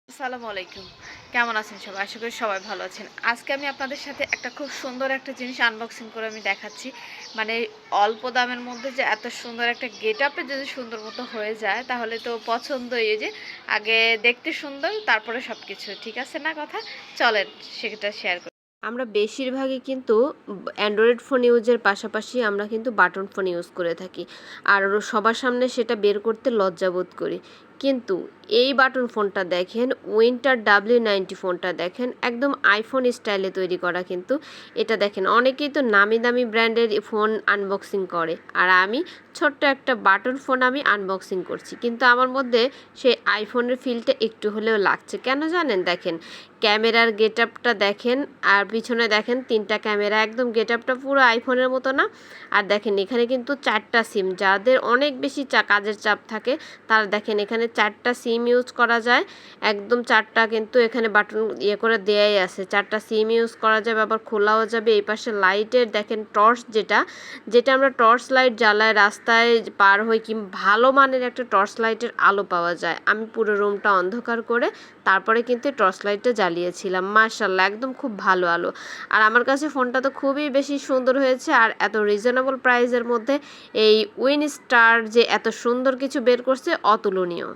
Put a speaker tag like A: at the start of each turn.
A: আসসালামু আলাইকুম। কেমন আছেন সবাই? আশা করি সবাই ভালো আছেন। আজকে আমি আপনাদের সাথে একটা খুব সুন্দর একটা জিনিস আনবক্সিং করে আমি দেখাচ্ছি। মানে অল্প দামের মধ্যে যে এত সুন্দর একটা গেটআপে যদি সুন্দর মতো হয়ে যায় তাহলে তো পছন্দই। এই যে আগে দেখতে সুন্দর তারপরে সবকিছু। ঠিক আছে না কথা? চলেন সেটা শেয়ার করি।
B: আমরা বেশিরভাগই কিন্তু অ্যান্ড্রয়েড ফোন ইউজের পাশাপাশি আমরা কিন্তু বাটন ফোন ইউজ করে থাকি। আর সবার সামনে সেটা বের করতে লজ্জাবোধ করি। কিন্তু এই বাটন ফোনটা দেখেন, উইন্টার W90 ফোনটা দেখেন, একদম আইফোন স্টাইলে তৈরি করা কিন্তু। এটা দেখেন অনেকেই তো নামি দামি ব্র্যান্ডের ফোন আনবক্সিং করে। আর আমি ছোট্ট একটা বাটন ফোন আমি আনবক্সিং করছি। কিন্তু আমার মধ্যে সেই আইফোনের ফিলটা একটু হলেও লাগছে। কেন জানেন? দেখেন ক্যামেরার গেটআপটা দেখেন, আর পিছনে দেখেন 3টা ক্যামেরা, একদম গেটআপটা পুরো আইফোনের মতো না? আর দেখেন এখানে কিন্তু 4টা সিম, যাদের অনেক বেশি কাজের চাপ থাকে তারা দেখেন এখানে 4টা সিম ইউজ করা যায়। একদম 4টা কিন্তু এখানে বাটন করে দেয়াই আছে। 4টা সিম ইউজ করা যাবে, আবার খোলাও যাবে। এই পাশে লাইটের দেখেন টর্চ, যেটা আমরা টর্চ লাইট জ্বালায় রাস্তায় পার হই, কিংবা ভালো মানের একটা টর্চ লাইটের আলো পাওয়া যায়। আমি পুরো রুমটা অন্ধকার করে তারপরে কিন্তু টর্চ লাইটটা জ্বালিয়েছিলাম। মাশাআল্লাহ, একদম খুব ভালো আলো। আর আমার কাছে ফোনটা তো খুবই বেশি সুন্দর হয়েছে। আর এত রিজনেবল প্রাইসের মধ্যে এই উইনস্টার যে এত সুন্দর কিছু বের করছে, অতুলনীয়।